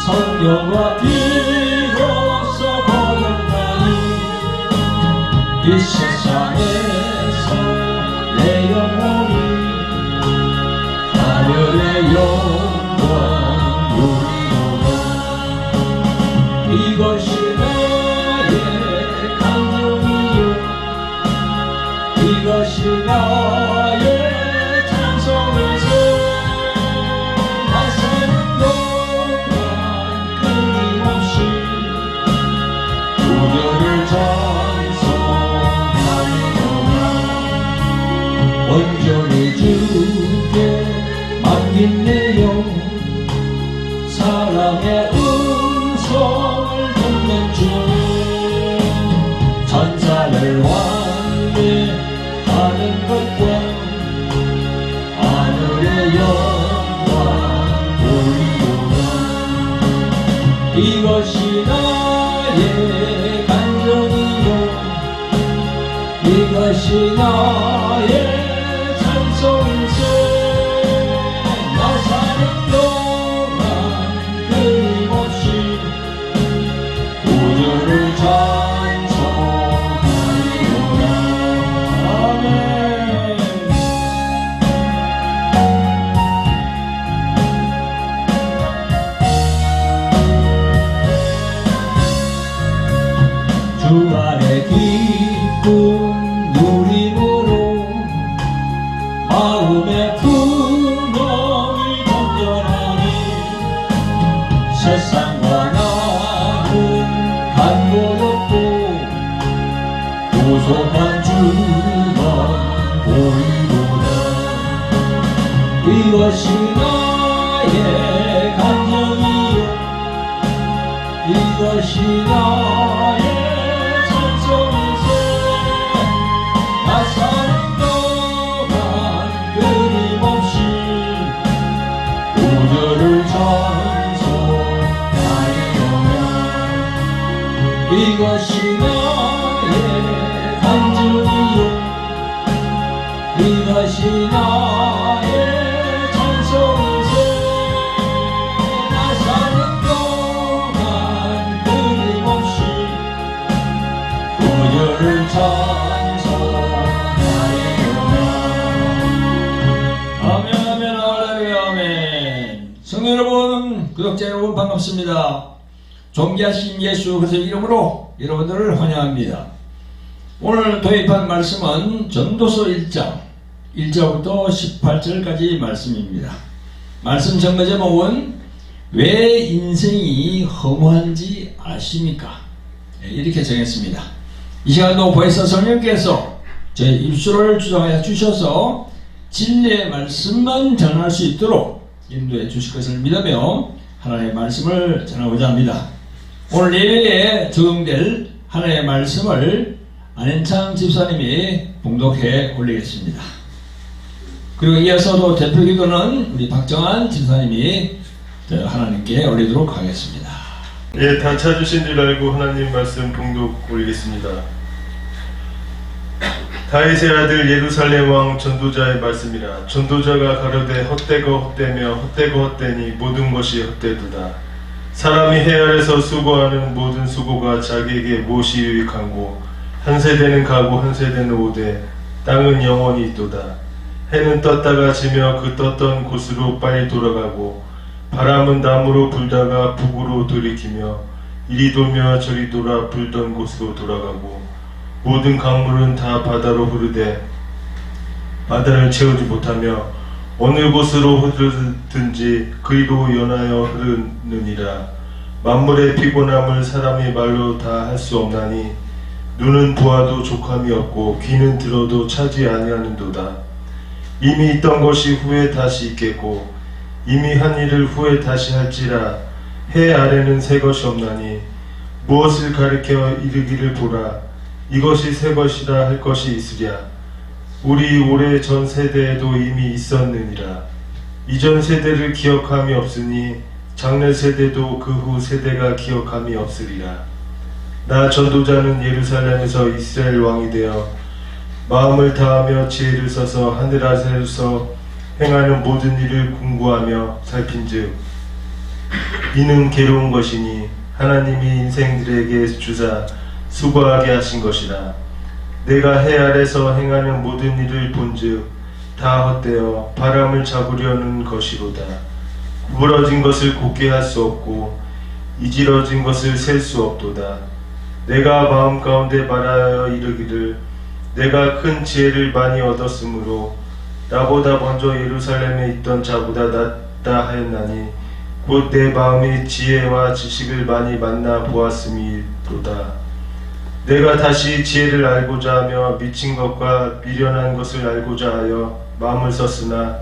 성령과 비로소 거듭나는 이 세상에서 내 영혼이 하늘의 영광 누리노라. 이것이 나의 간증이요 이것이 나의 찬송이세. 나 사는 동안 끊임없이 우녀를 찬송하리로라. 온전히 주께 맡긴 내 영 사랑의 음성을 듣는 주 천사를 환대하는 것과 하늘의 영광 보이노라. 이것이 나의 간증이요 이것이 나의 찬송이세. 나 사는 동안 끊임없이 우주를 찬송하리로라. 아멘. 주 안에 기쁨 누림으로 마음의 구멍을 던져나니 세상과 나는 간고롭고 고속한 주만 보이노라. 이것이 나의 간증이요 이것이 나의 찬송이세. 나 사는 동안 끊임없이 우주를 찬송하리로라. 이것이 나의 간증이요 이것이 나의 찬송이세. 나 사는 동안 끊임없이 우주를 찬송하리로라. 아멘 아멘 할렐루야 아멘. 성도 여러분 구독자 여러분 반갑습니다. 존귀하신 예수 그리스도의 이름으로 여러분들을 환영합니다. 오늘 도입한 말씀은 전도서 1장 1절부터 18절까지 말씀입니다. 말씀 전거 제목은 왜 인생이 허무한지 아십니까? 이렇게 정했습니다. 이 시간도 보혜사 성령께서 제 입술을 주장하여 주셔서 진리의 말씀만 전할 수 있도록 인도해 주실 것을 믿으며 하나님의 말씀을 전하고자 합니다. 오늘 예배에 적용될 하나님의 말씀을 안현창 집사님이 봉독해 올리겠습니다. 그리고 이어서도 대표기도는 우리 박정환 집사님이 하나님께 올리도록 하겠습니다. 예, 다 찾으신 줄 알고 하나님 말씀 봉독 올리겠습니다. 다윗의 아들 예루살렘 왕 전도자의 말씀이라. 전도자가 가로되 헛되고 헛되며 헛되고 헛되니 모든 것이 헛되도다. 사람이 해 아래서 수고하는 모든 수고가 자기에게 무엇이 유익한고 한 세대는 가고 한 세대는 오되 땅은 영원히 있도다. 해는 떴다가 지며 그 떴던 곳으로 빨리 돌아가고 바람은 남으로 불다가 북으로 돌이키며 이리 돌며 저리 돌아 불던 곳으로 돌아가고 모든 강물은 다 바다로 흐르되 바다를 채우지 못하며 어느 곳으로 흐르든지 그리로 연하여 흐르느니라. 만물의 피곤함을 사람이 말로 다 할 수 없나니 눈은 보아도 족함이 없고 귀는 들어도 차지 아니하는도다. 이미 있던 것이 후에 다시 있겠고 이미 한 일을 후에 다시 할지라. 해 아래는 새 것이 없나니 무엇을 가리켜 이르기를 보라. 이것이 새 것이라 할 것이 있으랴. 우리 오래 전 세대에도 이미 있었느니라. 이전 세대를 기억함이 없으니 장래 세대도 그 후 세대가 기억함이 없으리라. 나 전도자는 예루살렘에서 이스라엘 왕이 되어 마음을 다하며 지혜를 써서 하늘 아래서 행하는 모든 일을 공부하며 살핀즉 이는 괴로운 것이니 하나님이 인생들에게 주사 수고하게 하신 것이라. 내가 해 아래서 행하는 모든 일을 본즉 다 헛되어 바람을 잡으려는 것이로다. 구부러진 것을 곧게 할 수 없고 이지러진 것을 셀 수 없도다. 내가 마음 가운데 말하여 이르기를 내가 큰 지혜를 많이 얻었으므로 나보다 먼저 예루살렘에 있던 자보다 낫다 하였나니 곧 내 마음이 지혜와 지식을 많이 만나 보았음이로다. 내가 다시 지혜를 알고자 하며 미친 것과 미련한 것을 알고자 하여 마음을 썼으나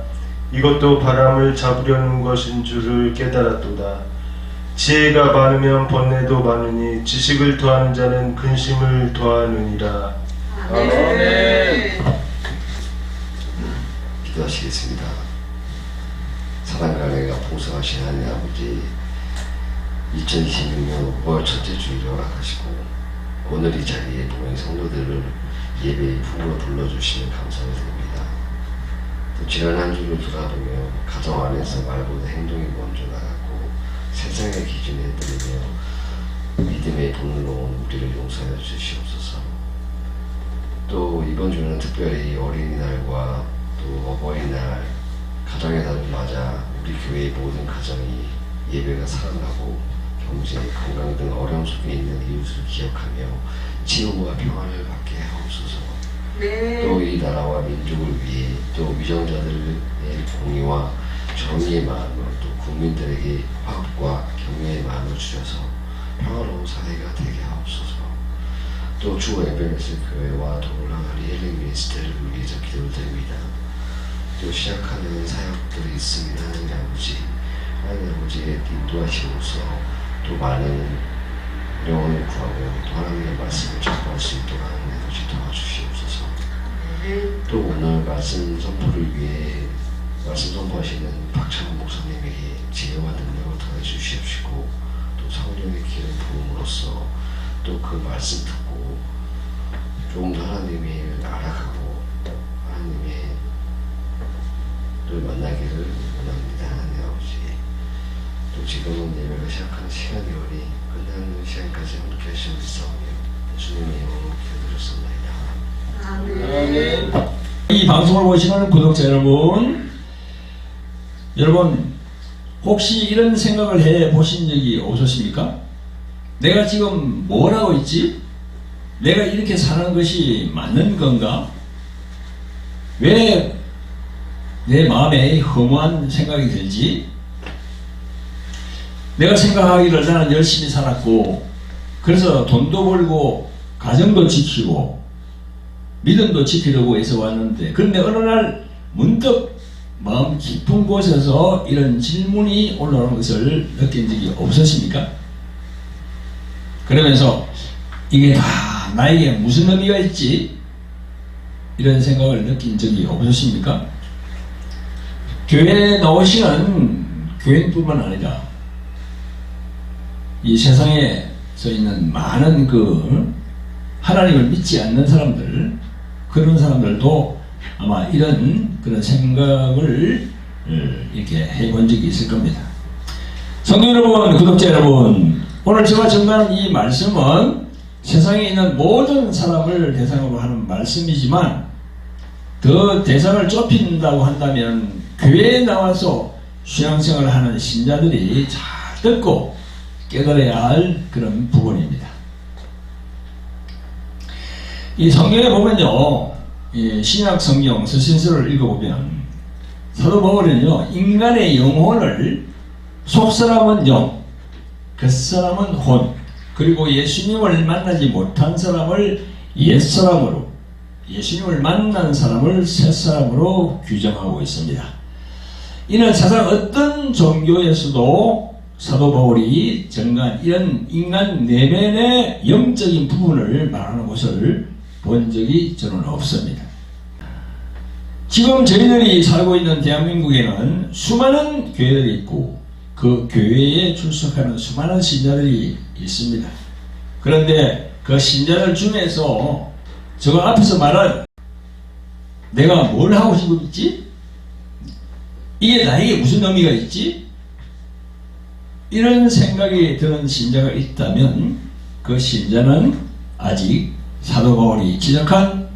이것도 바람을 잡으려는 것인 줄을 깨달았도다. 지혜가 많으면 번뇌도 많으니 지식을 더하는 자는 근심을 더하느니라. 아멘. 기도하시겠습니다. 사랑과 은혜가 풍성하신 하나님 아버지, 2026년 5월 첫째 주일을 허락하시고 오늘 이 자리에 동행 성도들을 예배의 품으로 불러주시면 감사를 드립니다. 또 지난 한 주를 돌아보며 가정 안에서 말보다 행동이 먼저 나갔고 세상의 기준에 따르며 믿음의 돈을 놓은 우리를 용서하여 주시옵소서. 또 이번 주는 특별히 어린이날과 또 어버이날, 가정의 달을 맞아 우리 교회의 모든 가정이 예배가 살아나고 경제, 건강 등 어려움 속에 있는 이웃을 기억하며 치유와 평안을 받게 하옵소서. 또 이 나라와 민족을 위해 또 위정자들의 공의와 정의의 마음으로 또 국민들에게 화합과 격려의 마음을 주셔서 평화로운 사회가 되게 하옵소서. 또 주 에베레스 교회와 도굴랑아리 헬링 미니스트를 위해서 기도를 드립니다. 또 시작하는 사역들이 있습니다. 하나님 아버지의 인도하심으로써 또 많은 영혼을 구하고 또 하나님의 말씀을 전할 수 있도록 하나님 아버지 도와주시옵소서. 또 오늘 말씀 선포를 위해 말씀 선포하시는 박찬호 목사님에게 지혜와 능력을 더해 주시옵시고 또 성령의 기름 부음으로써 또 그 말씀 듣고 조금 더 하나님의 알아가고 하나님의 를 만나기를 원합니다. 하나님 아버지, 또 지금은 예배가 시작하는 시간이 오니 끝나는 시간까지 함께 하시는 싸우며 주님의 이름으로 기도드렸습니다. 아멘. 이 방송을 보시는 구독자 여러분 혹시 이런 생각을 해 보신 적이 없으십니까? 내가 지금 뭘 하고 있지? 내가 이렇게 사는 것이 맞는 건가? 왜 내 마음에 허무한 생각이 들지? 내가 생각하기를 나는 열심히 살았고 그래서 돈도 벌고 가정도 지키고 믿음도 지키려고 해서 왔는데 그런데 어느 날 문득 마음 깊은 곳에서 이런 질문이 올라오는 것을 느낀 적이 없으십니까? 그러면서 이게 다 나에게 무슨 의미가 있지? 이런 생각을 느낀 적이 없으십니까? 교회에 나오시는 교인뿐만 아니라 이 세상에서 있는 많은 그 하나님을 믿지 않는 사람들, 그런 사람들도 아마 이런 그런 생각을 이렇게 해본 적이 있을 겁니다. 성도 여러분, 구독자 여러분, 오늘 제가 전하는 이 말씀은 세상에 있는 모든 사람을 대상으로 하는 말씀이지만 더 대상을 좁힌다고 한다면 교회에 나와서 신앙생활을 하는 신자들이 잘 듣고 깨달아야 할 그런 부분입니다. 이 성경에 보면요, 이 신약 성경 서신서를 읽어보면 사도 바울은요, 인간의 영혼을 속사람은 영, 겉사람은 혼, 그리고 예수님을 만나지 못한 사람을 옛사람으로, 예수님을 만난 사람을 새사람으로 규정하고 있습니다. 이는 세상 어떤 종교에서도 사도 바울이 정말 이런 인간 내면의 영적인 부분을 말하는 것을 본 적이 저는 없습니다. 지금 저희들이 살고 있는 대한민국에는 수많은 교회들이 있고 그 교회에 출석하는 수많은 신자들이 있습니다. 그런데 그 신자들 중에서 저 앞에서 말한 내가 뭘 하고 싶었지? 이게 나에게 무슨 의미가 있지? 이런 생각이 드는 신자가 있다면 그 신자는 아직 사도 바울이 지적한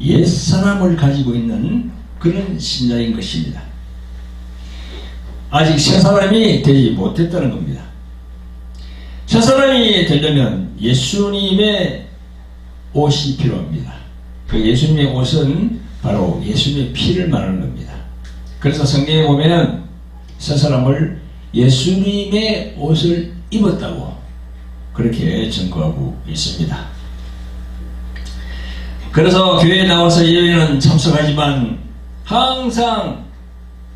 옛사람을 가지고 있는 그런 신자인 것입니다. 아직 새사람이 되지 못했다는 겁니다. 새사람이 되려면 예수님의 옷이 필요합니다. 그 예수님의 옷은 바로 예수님의 피를 말하는 겁니다. 그래서 성경에 보면은 새사람을 예수님의 옷을 입었다고 그렇게 증거하고 있습니다. 그래서 교회에 나와서 예배는 참석하지만 항상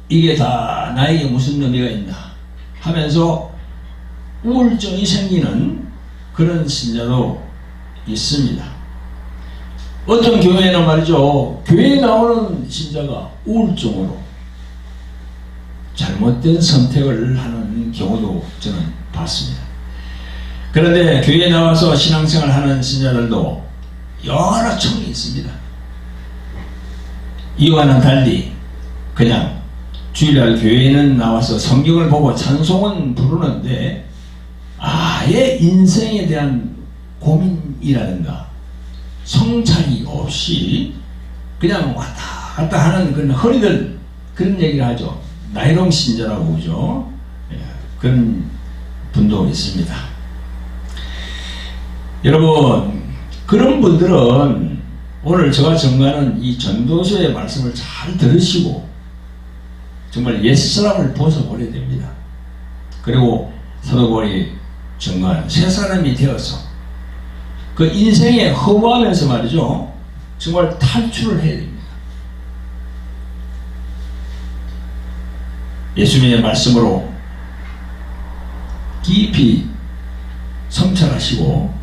이게 다 나에게 무슨 의미가 있나 하면서 우울증이 생기는 그런 신자도 있습니다. 어떤 교회는 말이죠, 교회에 나오는 신자가 우울증으로 잘못된 선택을 하는 경우도 저는 봤습니다. 그런데 교회에 나와서 신앙생활 하는 신자들도 여러 청이 있습니다. 이와는 달리 그냥 주일날 교회에는 나와서 성경을 보고 찬송은 부르는데 아예 인생에 대한 고민이라든가 성찰이 없이 그냥 왔다 갔다 하는 그런 허리들 그런 얘기를 하죠. 나이롱 신자라고 그러죠. 그런 분도 있습니다. 여러분, 그런 분들은 오늘 제가 전가하는 이 전도서의 말씀을 잘 들으시고 정말 옛사람을 벗어버려야 됩니다. 그리고 사도 바울이 전가한 새사람이 되어서 그 인생에 허무하면서 말이죠, 정말 탈출을 해야 됩니다. 예수님의 말씀으로 깊이 성찰하시고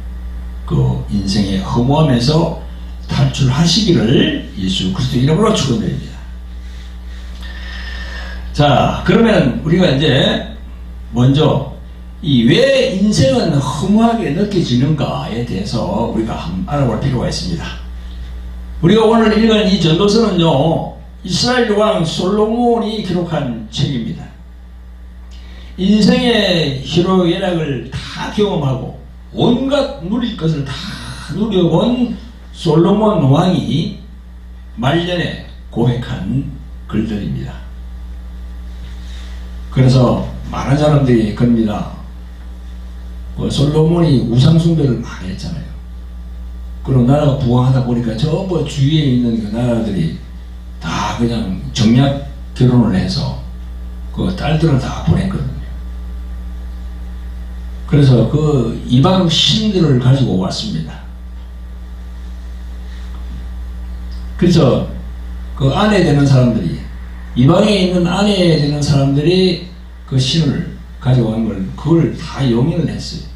그 인생에 허무하면서 탈출하시기를 예수 그리스도 이름으로 축원드립니다. 자, 그러면 우리가 이제 먼저 이 왜 인생은 허무하게 느껴지는가에 대해서 우리가 한번 알아볼 필요가 있습니다. 우리가 오늘 읽은 이 전도서는요, 이스라엘 왕 솔로몬이 기록한 책입니다. 인생의 희로애락을 다 경험하고 온갖 누릴 것을 다 누려본 솔로몬 왕이 말년에 고백한 글들입니다. 그래서 많은 사람들이 그럽니다. 솔로몬이 우상숭배를 많이 했잖아요. 그리고 나라가 부강하다 보니까 전부 주위에 있는 그 나라들이 다 그냥 정략 결혼을 해서 그 딸들을 다 보냈거든요. 그래서 그 이방 신들을 가지고 왔습니다. 그래서 그 아내 되는 사람들이, 이방에 있는 아내 되는 사람들이 그 신을 가지고 간 걸, 그걸 다 용인을 했어요.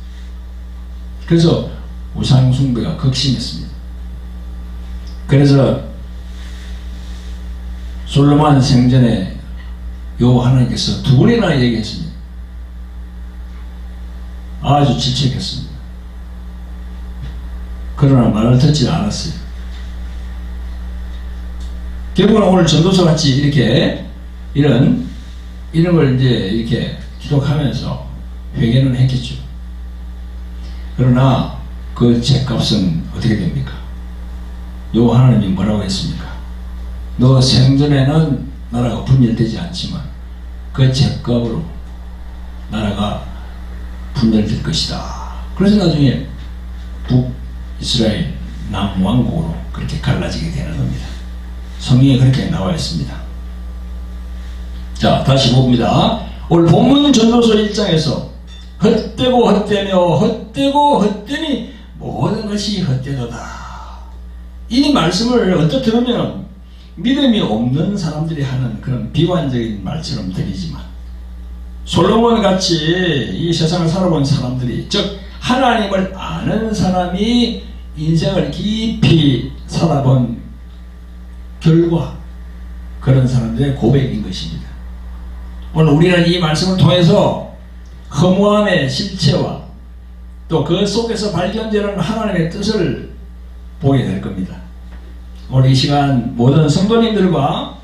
그래서 우상숭배가 극심했습니다. 그래서 솔로몬 생전에 요 하나님께서 두 번이나 얘기했습니다. 아주 질책했습니다. 그러나 말을 듣지 않았어요. 결국은 오늘 전도서 같이 이렇게 이런 걸 이제 이렇게 기록하면서 회개는 했겠죠. 그러나 그 죄값은 어떻게 됩니까? 요 하나님이 뭐라고 했습니까? 너 생전에는 나라가 분열되지 않지만 그 죄값으로 나라가 분열될 것이다. 그래서 나중에 북이스라엘 남왕국으로 그렇게 갈라지게 되는 겁니다. 성경에 그렇게 나와 있습니다. 자, 다시 봅니다. 오늘 본문 전도서 1장에서 헛되고 헛되며 헛되고 헛되니 모든 것이 헛되도다. 이 말씀을 언뜻 들으면 믿음이 없는 사람들이 하는 그런 비관적인 말처럼 들리지만 솔로몬 같이 이 세상을 살아본 사람들이, 즉 하나님을 아는 사람이 인생을 깊이 살아본 결과 그런 사람들의 고백인 것입니다. 오늘 우리는 이 말씀을 통해서 허무함의 실체와 또 그 속에서 발견되는 하나님의 뜻을 보게 될 겁니다. 오늘 이 시간 모든 성도님들과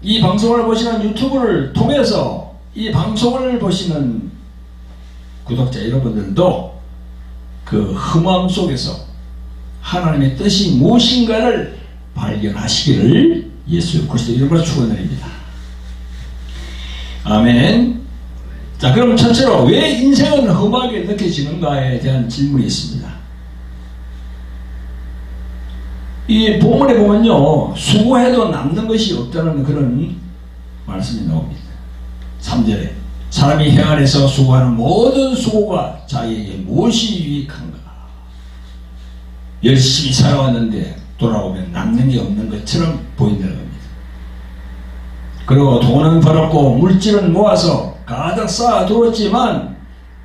이 방송을 보시는 유튜브를 통해서 이 방송을 보시는 구독자 여러분들도 그 흠함 속에서 하나님의 뜻이 무엇인가를 발견하시기를 예수 그리스도 이름으로 축원드립니다. 아멘. 자, 그럼 첫째로 왜 인생은 험하게 느껴지는가에 대한 질문이 있습니다. 이 본문에 보면요, 수고해도 남는 것이 없다는 그런 말씀이 나옵니다. 3절에 사람이 해 아래서 수고하는 모든 수고가 자기에게 무엇이 유익한가? 열심히 살아왔는데 돌아오면 남는 게 없는 것처럼 보인다는 겁니다. 그리고 돈은 벌었고 물질은 모아서 가득 쌓아두었지만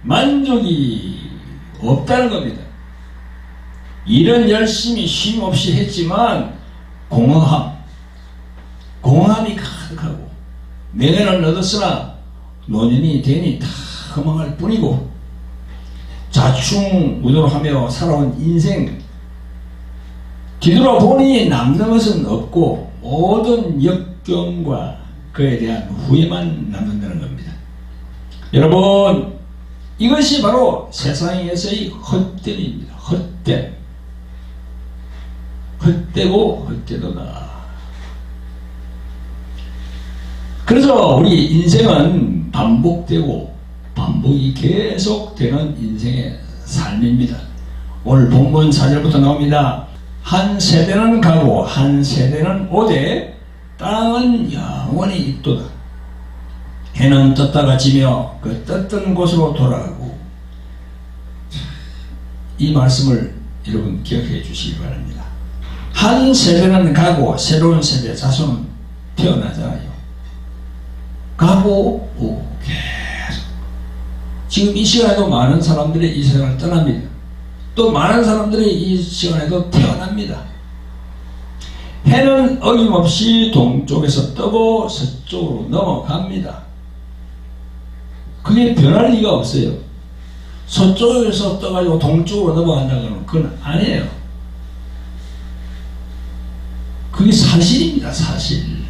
만족이 없다는 겁니다. 일은 열심히 쉼없이 했지만 공허함이 가득하고 명예는 얻었으나 노년이 되니 다 허망할 뿐이고 자충우돌하며 살아온 인생 뒤돌아보니 남는 것은 없고 모든 역경과 그에 대한 후회만 남는다는 겁니다. 여러분, 이것이 바로 세상에서의 헛됨입니다. 헛되고 헛되도다. 그래서 우리 인생은 반복되고 반복이 계속되는 인생의 삶입니다. 오늘 본문 4절부터 나옵니다. 한 세대는 가고 한 세대는 오되 땅은 영원히 있도다. 해는 떴다가 지며 그 떴던 곳으로 돌아가고. 이 말씀을 여러분 기억해 주시기 바랍니다. 한 세대는 가고 새로운 세대 자손은 태어나잖아요. 가고 오고 계속. 지금 이 시간에도 많은 사람들이 이 세상을 떠납니다. 또 많은 사람들이 이 시간에도 태어납니다. 해는 어김없이 동쪽에서 뜨고 서쪽으로 넘어갑니다. 그게 변할 리가 없어요. 서쪽에서 떠가지고 동쪽으로 넘어간다고는 그건 아니에요. 그게 사실입니다. 사실.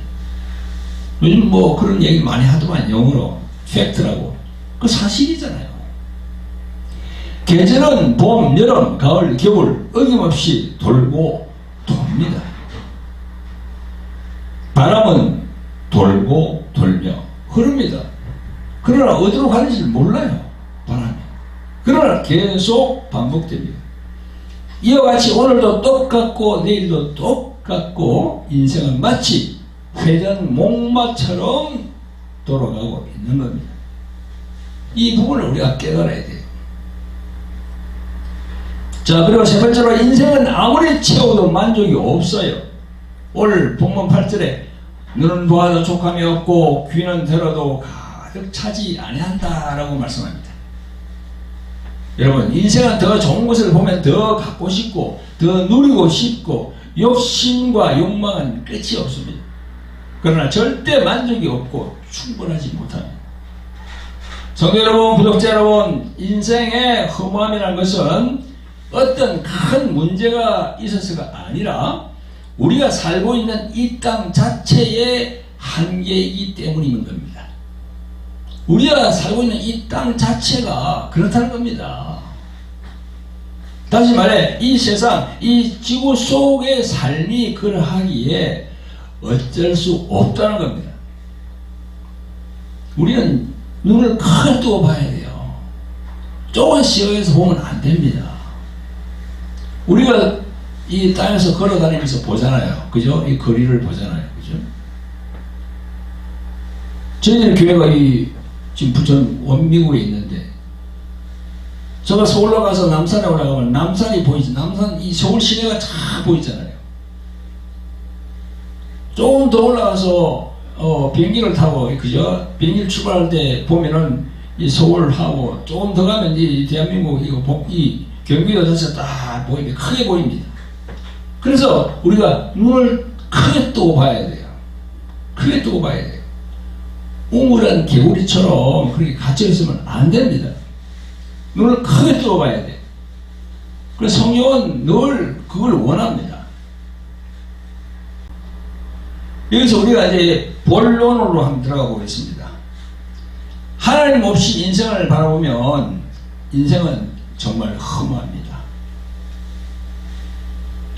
요즘 뭐 그런 얘기 많이 하더만 영어로 팩트라고. 그 사실이잖아요. 계절은 봄, 여름, 가을, 겨울 어김없이 돌고 돕니다. 바람은 돌고 돌며 흐릅니다. 그러나 어디로 가는지 몰라요. 바람이. 그러나 계속 반복됩니다. 이와 같이 오늘도 똑같고 내일도 똑같고 인생은 마치 회전 목마처럼 돌아가고 있는 겁니다. 이 부분을 우리가 깨달아야 돼요. 자, 그리고 세 번째로 인생은 아무리 채워도 만족이 없어요. 오늘 본문 8절에 눈은 보아도 족함이 없고 귀는 들어도 가득 차지 아니한다라고 말씀합니다. 여러분, 인생은 더 좋은 것을 보면 더 갖고 싶고 더 누리고 싶고 욕심과 욕망은 끝이 없습니다. 그러나 절대 만족이 없고 충분하지 못합니다. 성도 여러분, 구독자 여러분, 인생의 허무함이라는 것은 어떤 큰 문제가 있어서가 아니라 우리가 살고 있는 이 땅 자체의 한계이기 때문인 겁니다. 우리가 살고 있는 이 땅 자체가 그렇다는 겁니다. 다시 말해, 이 세상, 이 지구 속의 삶이 그러하기에 어쩔 수 없다는 겁니다. 우리는 눈을 크게 뜨고 봐야 돼요. 좁은 시야에서 보면 안 됩니다. 우리가 이 땅에서 걸어 다니면서 보잖아요. 그죠? 이 거리를 보잖아요. 그죠? 저희들 교회가 지금 부천 원미구에 있는데, 제가 서울로 가서 남산에 올라가면 남산이 보이지. 남산, 이 서울 시내가 다 보이잖아요. 조금 더 올라가서, 비행기를 타고, 그죠? 비행기를 출발할 때 보면은 이 서울하고 조금 더 가면 이 대한민국, 이 경기도 전체 다 보입니다. 크게 보입니다. 그래서 우리가 눈을 크게 뜨고 봐야 돼요. 크게 뜨고 봐야 돼요. 우물한 개구리처럼 그렇게 갇혀있으면 안 됩니다. 눈을 크게 뜨고 봐야 돼요. 그래서 성령은 늘 그걸 원합니다. 여기서 우리가 이제 본론으로 한번 들어가 보겠습니다. 하나님 없이 인생을 바라보면 인생은 정말 허무합니다.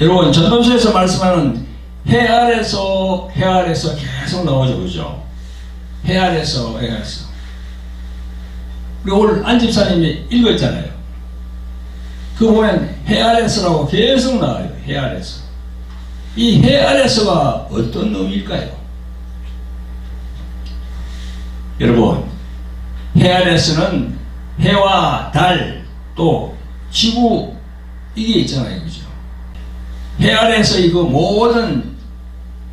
여러분, 전도서에서 말씀하는 해 아래서 계속 나오죠, 그죠? 해 아래서. 우리 오늘 안집사님이 읽었잖아요. 그 보면 해 아래서라고 계속 나와요. 해 아래서. 이 해 아래서가 어떤 놈일까요? 여러분, 해 아래서는 해와 달, 또 지구, 이게 있잖아요, 그죠? 해 아래서 이거 모든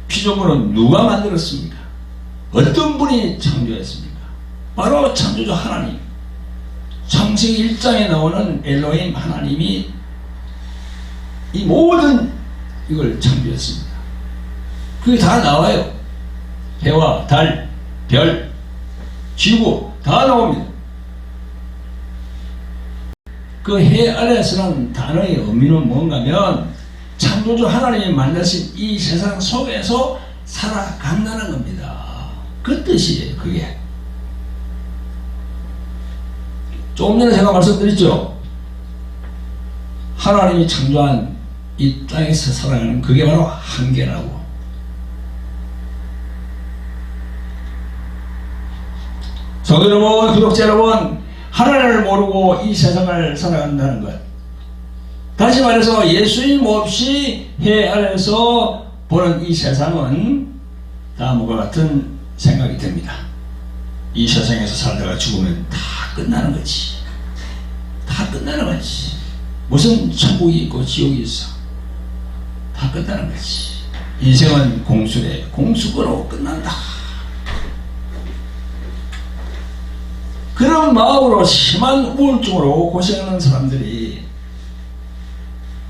피조물은 누가 만들었습니까? 어떤 분이 창조했습니까? 바로 창조주 하나님. 창세기 1장에 나오는 엘로힘 하나님이 이 모든 이걸 창조했습니다. 그게 다 나와요. 해와 달, 별, 지구 다 나옵니다. 그 해 아래서는 단어의 의미는 뭔가면 창조주 하나님이 만드신 이 세상 속에서 살아간다는 겁니다. 그 뜻이에요. 그게 조금 전에 제가 말씀드렸죠. 하나님이 창조한 이 땅에서 살아가는 그게 바로 한계라고. 성도 여러분, 구독자 여러분, 하나님을 모르고 이 세상을 살아간다는 것, 다시 말해서 예수님 없이 해 아래서 보는 이 세상은 다음과 같은 생각이 듭니다. 이 세상에서 살다가 죽으면 다 끝나는 거지. 다 끝나는 거지. 무슨 천국이 있고 지옥이 있어. 다 끝나는 거지. 인생은 공수래. 공수거로 끝난다. 그런 마음으로 심한 우울증으로 고생하는 사람들이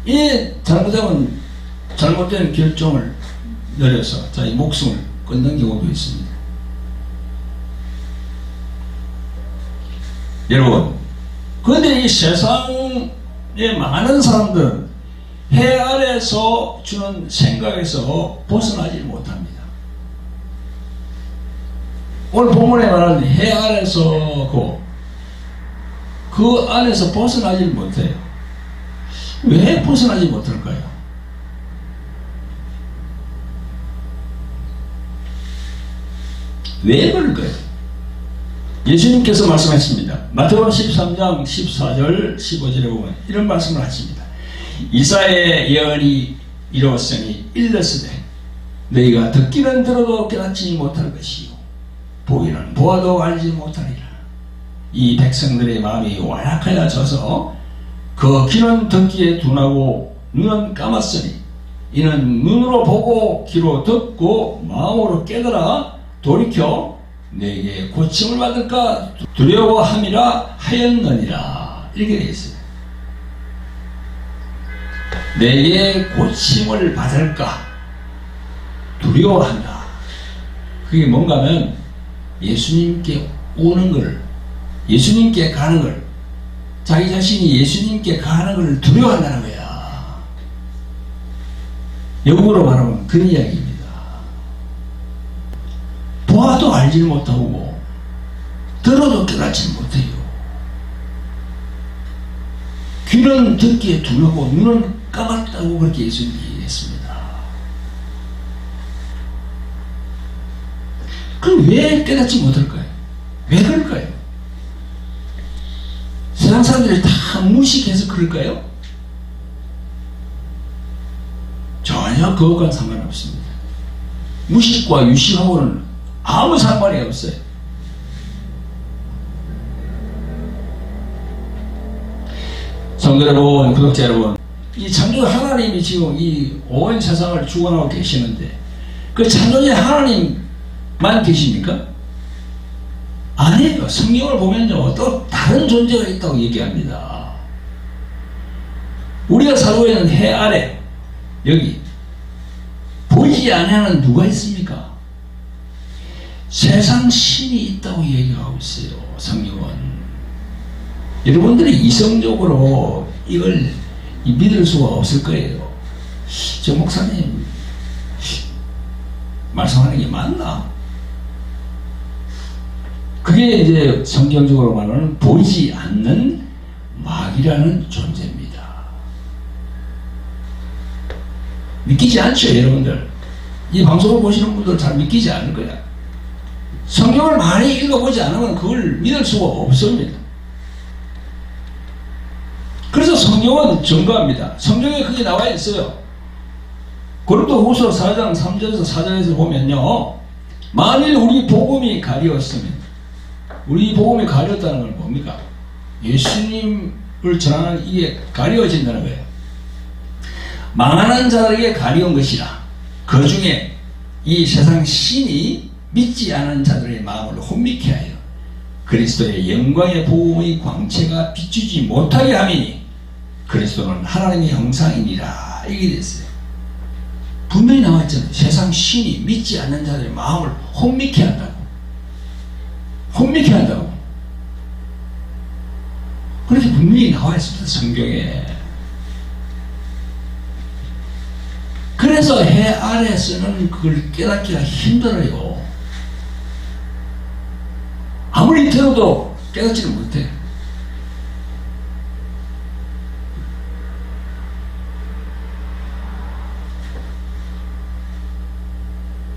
이 잘못된 결정을 내려서 자기 목숨을 끊는 경우도 있습니다. 여러분, 그런데 이 세상에 많은 사람들은 해 아래서 주는 생각에서 벗어나지 못합니다. 오늘 본문에 말하는 해 아래서 그 안에서 벗어나지 못해요. 왜 벗어나지 못할까요? 왜 그럴까요? 예수님께서 말씀하십니다. 마태복음 13장 14절 15절에 보면 이런 말씀을 하십니다. 이사야의 예언이 이루었으니 일렀으되 너희가 듣기는 들어도 깨닫지 못할 것이요 보기는 보아도 알지 못하리라. 이 백성들의 마음이 완악하여져서 그 귀는 듣기에 둔하고 눈은 감았으니 이는 눈으로 보고 귀로 듣고 마음으로 깨달아 돌이켜 내게 고침을 받을까 두려워함이라 하였느니라. 이렇게 되어 있어요. 내게 고침을 받을까 두려워한다. 그게 뭔가 하면 예수님께 오는 걸, 예수님께 가는 걸, 자기 자신이 예수님께 가는 걸 두려워한다는 거야. 영어로 말하면 그런 이야기입니다. 보아도 알지 못하고 들어도 깨닫지 못해요. 귀는 듣기에 둔하고 눈은 까맣다고 그렇게 예수님이 얘기했습니다. 그럼 왜 깨닫지 못할까요? 왜 그럴까요? 세상 사람들이 다 무식해서 그럴까요? 전혀 그것과는 상관없습니다. 무식과 유식하고는 아무 상관이 없어요. 성도 여러분, 구독자 여러분, 이 창조 하나님이 지금 이 온 세상을 주관하고 계시는데 그 창조자 하나님만 계십니까? 아니에요. 성경을 보면요, 또 다른 존재가 있다고 얘기합니다. 우리가 살고 있는 해 아래, 여기 보이지 않는 누가 있습니까? 세상 신이 있다고 얘기하고 있어요. 성경은. 여러분들이 이성적으로 이걸 믿을 수가 없을 거예요. 저 목사님 말씀하는 게 맞나? 그게 이제 성경적으로 말하는 보이지 않는 마귀라는 존재입니다. 믿기지 않죠, 여러분들? 이 방송을 보시는 분들 잘 믿기지 않을 거야. 성경을 많이 읽어보지 않으면 그걸 믿을 수가 없습니다. 그래서 성경은 증거합니다. 성경에 그게 나와 있어요. 고린도후서 4장 3절에서 4절에서 보면요, 만일 우리 복음이 가리웠으면, 우리 복음이 가리웠다는 건 뭡니까? 예수님을 전하는 이게 가리워진다는 거예요. 망하는 자들에게 가리운 것이라. 그 중에 이 세상 신이 믿지 않은 자들의 마음을 혼미케 하여 그리스도의 영광의 복음의 광채가 비추지 못하게 함이니 그리스도는 하나님의 형상이니라. 이게 됐어요. 분명히 나와있잖아요. 세상 신이 믿지 않는 자들의 마음을 혼미케 한다고. 혼미케 한다고. 그렇게 분명히 나와있습니다, 성경에. 그래서 해 아래에서는 그걸 깨닫기가 힘들어요. 아무리 들어도 깨닫지는 못해.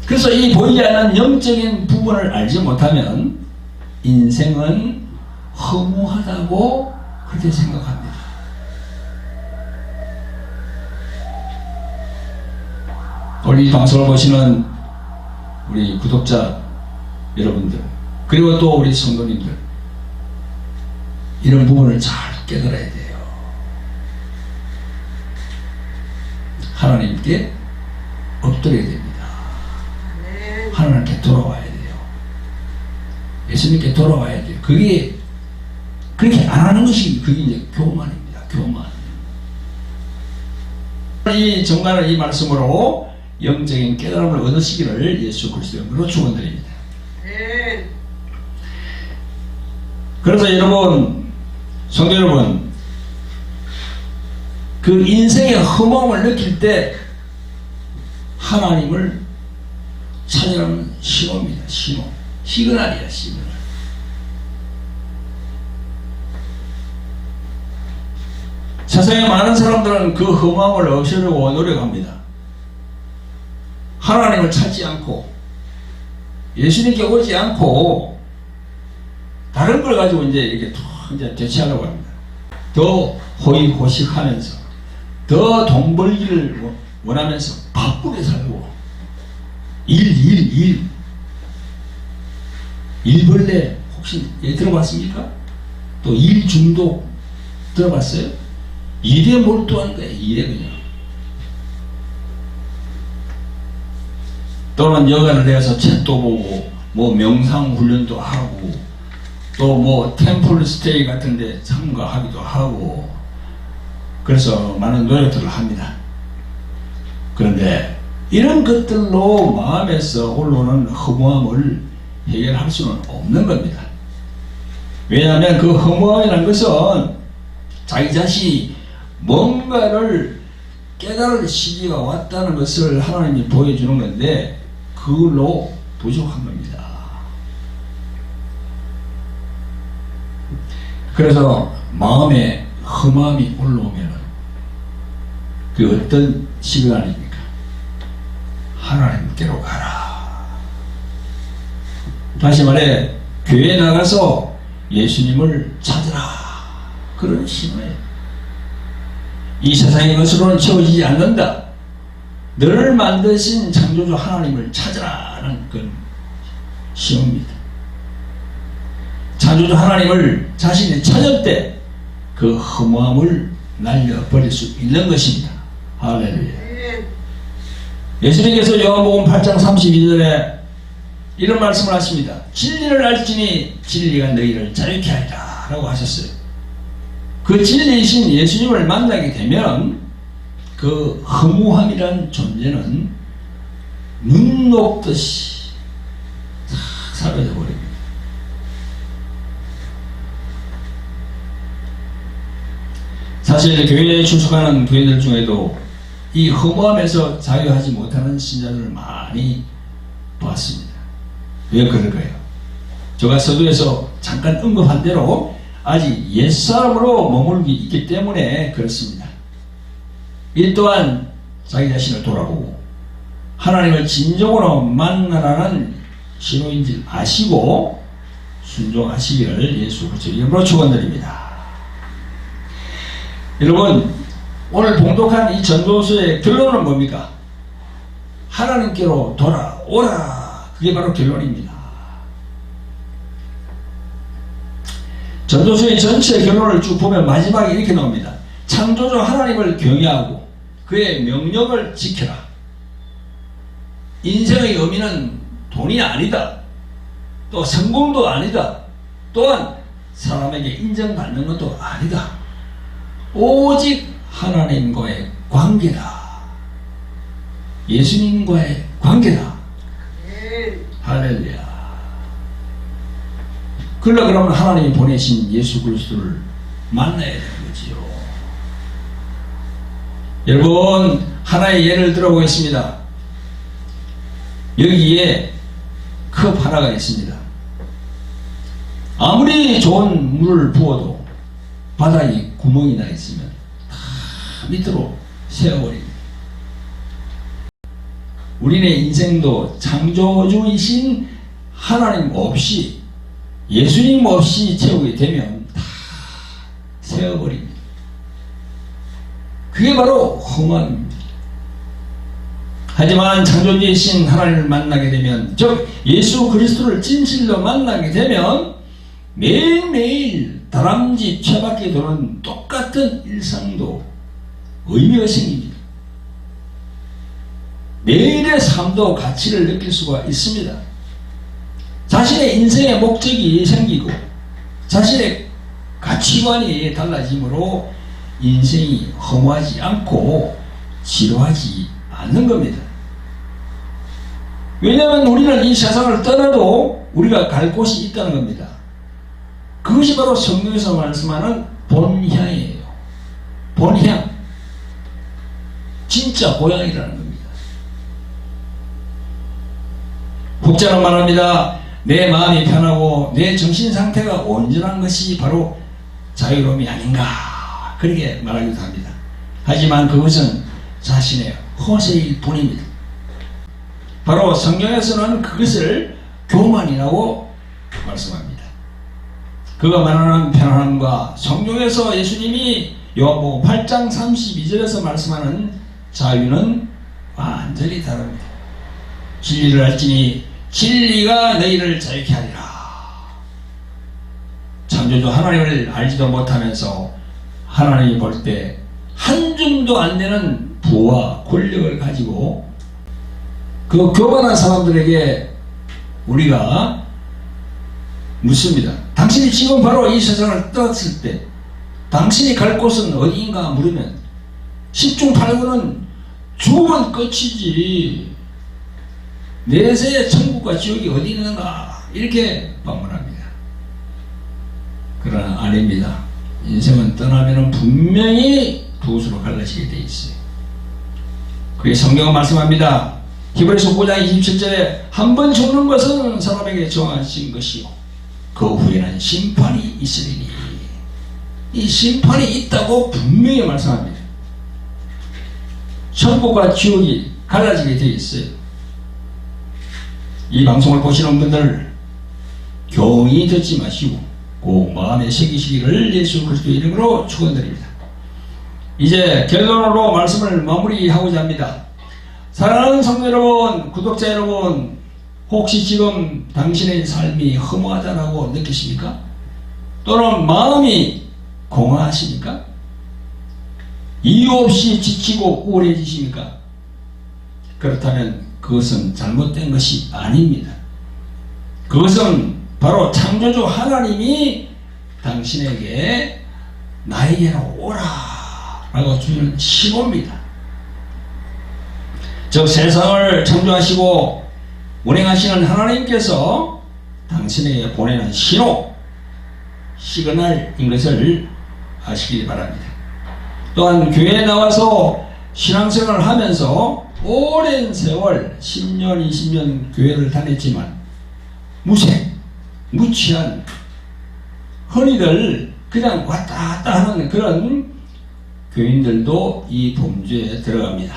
그래서 이 보이지 않는 영적인 부분을 알지 못하면 인생은 허무하다고 그렇게 생각합니다. 우리 방송을 보시는 우리 구독자 여러분들, 그리고 또 우리 성도님들, 이런 부분을 잘 깨달아야 돼요. 하나님께 엎드려야 됩니다. 하나님께 돌아와야 돼요. 예수님께 돌아와야 돼요. 그게 그렇게 안 하는 것이 그게 이제 교만입니다. 교만. 이 정말 이 말씀으로 영적인 깨달음을 얻으시기를 예수 그리스도의 이름으로 축원드립니다. 네. 그래서 여러분, 성도 여러분, 그 인생의 허무함을 느낄 때 하나님을 찾으라는 신호입니다. 신호. 시그널이야, 시그널. 세상에 많은 사람들은 그 허무함을 없애려고 노력합니다. 하나님을 찾지 않고 예수님께 오지 않고 다른 걸 가지고 이제 대체하려고 합니다. 더 호의호식하면서 더 돈 벌기를 원하면서 바쁘게 살고 일벌레 혹시 들어봤습니까? 또 일중독 들어봤어요? 일에 몰두한 거예요. 일에 그냥. 또는 여가를 내서 책도 보고 뭐 명상훈련도 하고 또 뭐 템플 스테이 같은 데 참가하기도 하고 그래서 많은 노력들을 합니다. 그런데 이런 것들로 마음에서 올라오는 허무함을 해결할 수는 없는 겁니다. 왜냐하면 그 허무함이라는 것은 자기 자신이 뭔가를 깨달을 시기가 왔다는 것을 하나님이 보여주는 건데 그걸로 부족한 겁니다. 그래서 마음에 험함이 올라오면 그 어떤 시간입니까? 하나님께로 가라. 다시 말해 교회에 나가서 예수님을 찾으라. 그런 신호예요. 이 세상의 것으로는 채워지지 않는다. 너를 만드신 창조주 하나님을 찾으라는 그 신호입니다. 창조주 하나님을 자신이 찾을 때 그 허무함을 날려버릴 수 있는 것입니다. 할렐루야. 예수님께서 요한복음 8장 32절에 이런 말씀을 하십니다. 진리를 알지니 진리가 너희를 자유케 하리라 라고 하셨어요. 그 진리이신 예수님을 만나게 되면 그 허무함이란 존재는 눈 녹듯이 싹 사라져 버립니다. 사실 교회에 출석하는 교회들 중에도 이 허무함에서 자유하지 못하는 신자들을 많이 봤습니다. 왜 그럴까요? 제가 서두에서 잠깐 언급한 대로 아직 옛사람으로 머물기 있기 때문에 그렇습니다. 이 또한 자기 자신을 돌아보고 하나님을 진정으로 만나라는 신호인 줄 아시고 순종하시기를 예수 그리스도의 이름으로 축원드립니다. 여러분, 오늘 봉독한 이 전도서의 결론은 뭡니까? 하나님께로 돌아오라. 그게 바로 결론입니다. 전도서의 전체 결론을 쭉 보면 마지막에 이렇게 나옵니다. 창조주 하나님을 경외하고 그의 명령을 지켜라. 인생의 의미는 돈이 아니다. 또 성공도 아니다. 또한 사람에게 인정받는 것도 아니다. 오직 하나님과의 관계다. 예수님과의 관계다. 할렐루야. 그러면 하나님이 보내신 예수 그리스도를 만나야 되는 거지요. 여러분, 하나의 예를 들어보겠습니다. 여기에 컵 하나가 있습니다. 아무리 좋은 물을 부어도 바닥에 구멍이 나 있으면 다 밑으로 새어버립니다. 우리의 인생도 창조주이신 하나님 없이, 예수님 없이 채우게 되면 다 새어버립니다. 그게 바로 험함입니다. 하지만 창조주이신 하나님을 만나게 되면, 즉 예수 그리스도를 진실로 만나게 되면 매일매일 다람쥐 쇠바퀴 도는 똑같은 일상도 의미가 생깁니다. 매일의 삶도 가치를 느낄 수가 있습니다. 자신의 인생의 목적이 생기고 자신의 가치관이 달라짐으로 인생이 허무하지 않고 지루하지 않는 겁니다. 왜냐하면 우리는 이 세상을 떠나도 우리가 갈 곳이 있다는 겁니다. 그것이 바로 성경에서 말씀하는 본향이에요. 본향. 진짜 고향이라는 겁니다. 혹자는 말합니다. 내 마음이 편하고 내 정신 상태가 온전한 것이 바로 자유로움이 아닌가, 그렇게 말하기도 합니다. 하지만 그것은 자신의 허세일 뿐입니다. 바로 성경에서는 그것을 교만이라고 말씀합니다. 그가 말하는 편안함과 성경에서 예수님이 요한복음 8장 32절에서 말씀하는 자유는 완전히 다릅니다. 진리를 알지니 진리가 너희를 자유케 하리라. 창조주 하나님을 알지도 못하면서 하나님이 볼 때 한 줌도 안 되는 부와 권력을 가지고 그 교만한 사람들에게 우리가 묻습니다. 당신이 지금 바로 이 세상을 떠났을 때 당신이 갈 곳은 어디인가 물으면 10중 8구는 죽으면 끝이지, 내세의 천국과 지옥이 어디 있는가, 이렇게 반문합니다. 그러나 아닙니다. 인생은 떠나면 분명히 두 수로 갈라지게 돼 있어요. 그게 성경은 말씀합니다. 히브리서 9장 27절에 한 번 죽는 것은 사람에게 정하신 것이요 그 후에는 심판이 있으리니, 이 심판이 있다고 분명히 말씀합니다. 천국과 지옥이 갈라지게 되어 있어요. 이 방송을 보시는 분들 교훈이 듣지 마시고 꼭 마음에 새기시기를 예수 그리스도의 이름으로 축원드립니다. 이제 결론으로 말씀을 마무리하고자 합니다. 사랑하는 성도 여러분, 구독자 여러분, 혹시 지금 당신의 삶이 허무하다고 느끼십니까? 또는 마음이 공허하십니까? 이유 없이 지치고 우울해지십니까? 그렇다면 그것은 잘못된 것이 아닙니다. 그것은 바로 창조주 하나님이 당신에게 나에게로 오라 라고 주는 신호입니다. 즉 세상을 창조하시고 운행하시는 하나님께서 당신에게 보내는 신호, 시그널인 것을 아시기 바랍니다. 또한 교회에 나와서 신앙생활을 하면서 오랜 세월 10년 20년 교회를 다녔지만 무색, 무취한 흔히들 그냥 왔다 갔다 하는 그런 교인들도 이 범주에 들어갑니다.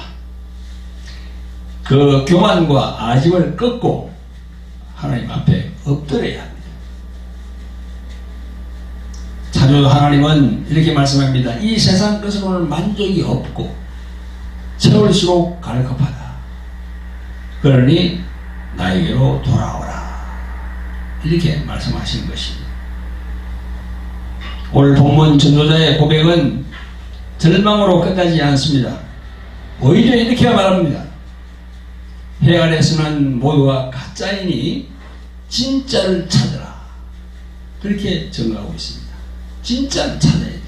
그 교만과 아집을 꺾고 하나님 앞에 엎드려야 합니다. 자주 하나님은 이렇게 말씀합니다. 이 세상 것으로는 만족이 없고 채울수록 갈급하다. 그러니 나에게로 돌아오라. 이렇게 말씀하시는 것입니다. 오늘 본문 전도자의 고백은 절망으로 끝나지 않습니다. 오히려 이렇게 말합니다. 해 아래서는 모두가 가짜이니 진짜를 찾으라. 그렇게 증거하고 있습니다. 진짜를 찾아야 돼요.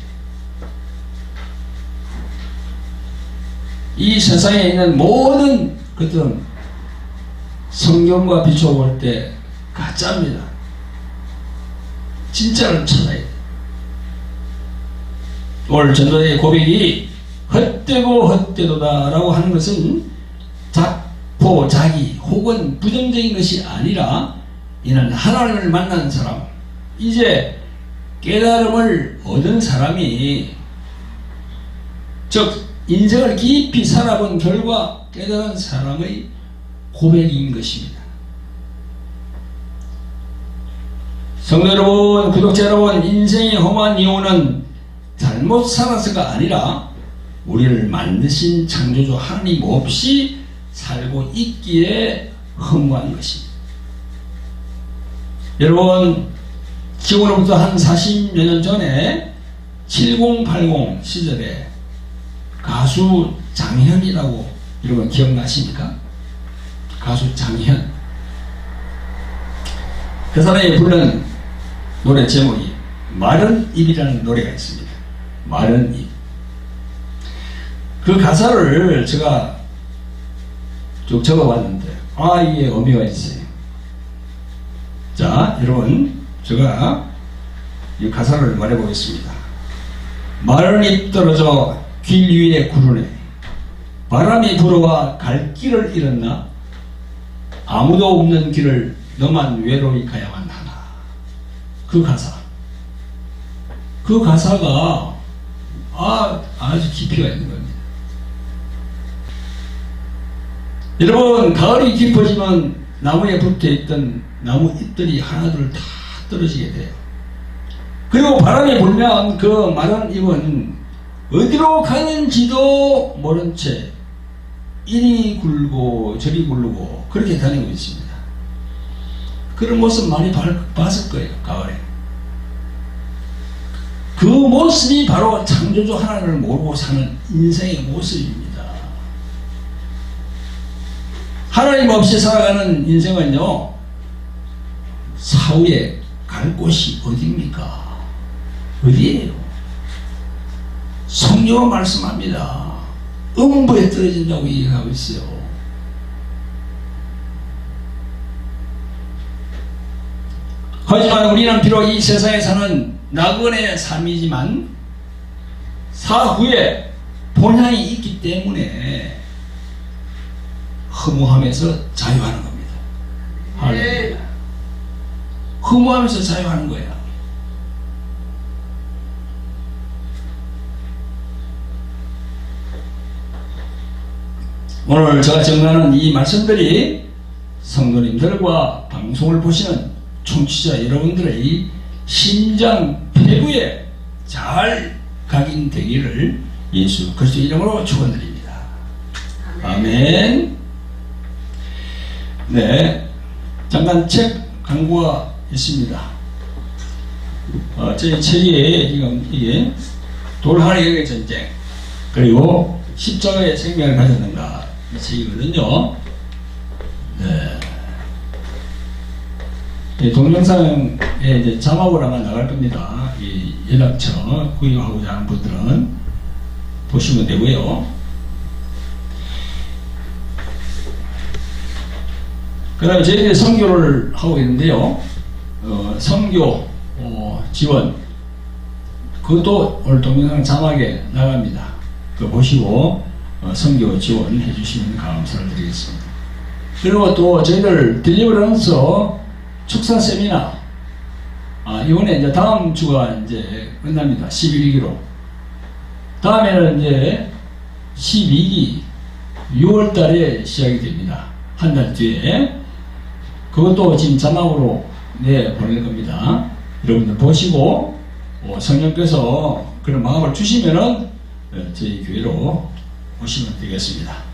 이 세상에 있는 모든 것들은 성경과 비춰볼 때 가짜입니다. 진짜를 찾아야 돼요. 오늘 전도자의 고백이 헛되고 헛되도다 라고 하는 것은 자포, 자기 혹은 부정적인 것이 아니라 이는 하나님을 만난 사람, 이제 깨달음을 얻은 사람이, 즉 인생을 깊이 살아본 결과 깨달은 사람의 고백인 것입니다. 성도 여러분, 구독자 여러분, 인생의 험한 이유는 잘못 살아서가 아니라 우리를 만드신 창조주 하나님 없이 살고 있기에 허무한 것입니다. 여러분, 지금으로부터 한 40여 년 전에 7080 시절에 가수 장현이라고 여러분 기억나십니까? 가수 장현. 그 사람이 부른 노래 제목이 마른 입이라는 노래가 있습니다. 마른 입. 그 가사를 제가 쭉 적어봤는데 이게 의미가 있어요. 자, 여러분, 제가 이 가사를 말해보겠습니다. 마른 입 떨어져 길 위에 구르네. 바람이 불어와 갈 길을 잃었나? 아무도 없는 길을 너만 외로이 가야만 하나. 그 가사. 그 가사가 아주 깊이가 있는 겁니다. 여러분, 가을이 깊어지면 나무에 붙어있던 나무 잎들이 하나둘 다 떨어지게 돼요. 그리고 바람이 불면 그 마른 잎은 어디로 가는지도 모른 채 이리 굴고 저리 굴르고 그렇게 다니고 있습니다. 그런 모습 많이 봤을 거예요, 가을에. 그 모습이 바로 창조주 하나님을 모르고 사는 인생의 모습입니다. 하나님 없이 살아가는 인생은요, 사후에 갈 곳이 어디입니까? 어디예요? 성경은 말씀합니다. 음부에 떨어진다고 얘기하고 있어요. 하지만 우리는 비록 이 세상에 사는 낙원의 삶이지만 사후에 본향이 있기 때문에 허무함에서 자유하는 겁니다. 할렐루야. 허무함에서 자유하는 거예요. 오늘 제가 정리하는 이 말씀들이 성도님들과 방송을 보시는 청취자 여러분들의 심장 폐부에 잘 각인되기를 예수 그리스도 이름으로 축원드립니다. 아멘. 네, 잠깐 책 광고가 있습니다. 저희 책이 지금 이게 돌 하나의 전쟁 그리고 십자가의 생명을 가졌는가 이 책이거든요. 네. 이 동영상에 이제 자막으로 아마 나갈 겁니다. 이 연락처 구입하고자 하는 분들은 보시면 되고요. 그 다음에 저희들이 선교를 하고 있는데요. 선교 지원 그것도 오늘 동영상 자막에 나갑니다. 그거 보시고 선교 지원해 주시면 감사를 드리겠습니다. 그리고 또 저희들 딜리버런스 축사 세미나 이번에 이제 다음 주가 이제 끝납니다. 11기로. 다음에는 이제 12기 6월 달에 시작이 됩니다. 한 달 뒤에. 그것도 지금 자막으로 보낼 겁니다. 여러분들 보시고, 성령께서 그런 마음을 주시면은 저희 교회로 오시면 되겠습니다.